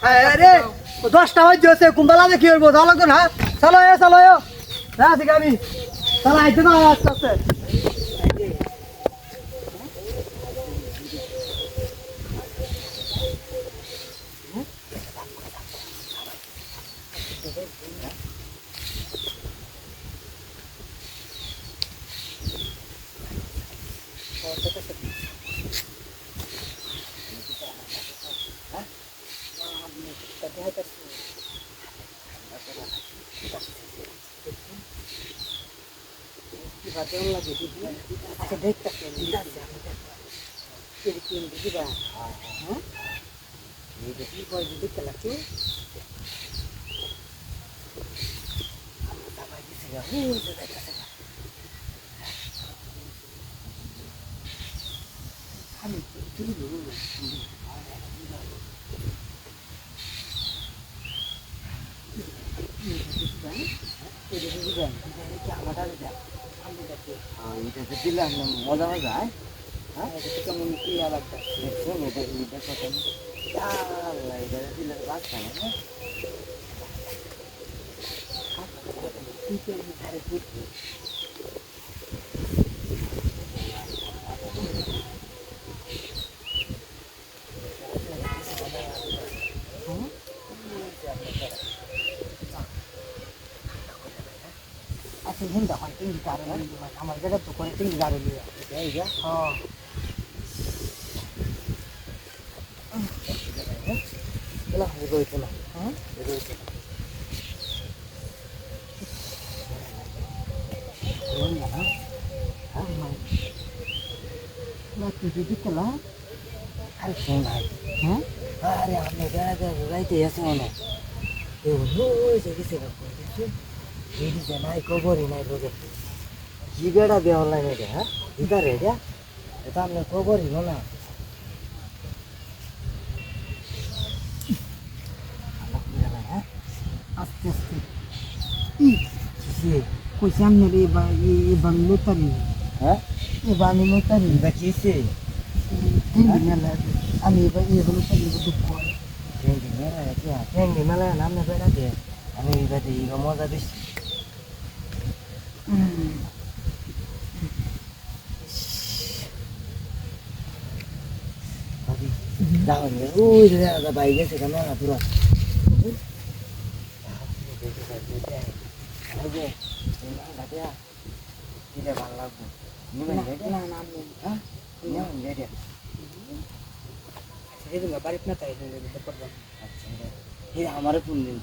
আরে 10টা বাজছে কুম্বালা দেখি হইব যাও লাগতো না চলো না ঠিক আমি চলো আইতে না আস্তে আস্তে আচ্ছা দেখতেছি কিরকম বুঝিবা হ্যাঁ এই দেখি কই দেখতে লাগছে দাবাই দিছে গা দেখতেছে আমি তুই এটা দিলে মজা হয়ে যায় হ্যাঁ এটা কেমন ইয়া লাগতেছে দেখছেন এটা কথা আল্লাহ এটা দিলে বাঁচতাম হ্যাঁ আচ্ছা হিন্দা হয় তিনটি গাড়ি আমার জায়গা তো করে তিনটি গাড়ি নিয়ে এই যা হ্যাঁ চলো এগোই চলো হ্যাঁ এগোই চলো তুই যদি চলা আর শোন ভাই হ্যাঁ আরে আপনি বেড়াতে যাইতে এসে মনে এটি যে নাই খবরই নাই লোকের কি বেড়া দেওয়া লাগে রে হ্যাঁ ভিতরে রে এটা আপনার খবরই না আস্তে আস্তে কইছে আপনার এবার লোতারি হ্যাঁ এবার আমি লোতারি দেখিয়েছি আমি এবার লোতারি দুঃখ ট্রেন্ডি মেলা নামনে বেড়াতে আমি বেড়াতে মজা বেশি ওই ভাই গেছে মেলা পুরো ভালো লাগবে বাড়িতে না তাই আচ্ছা আমারও ফোন দিন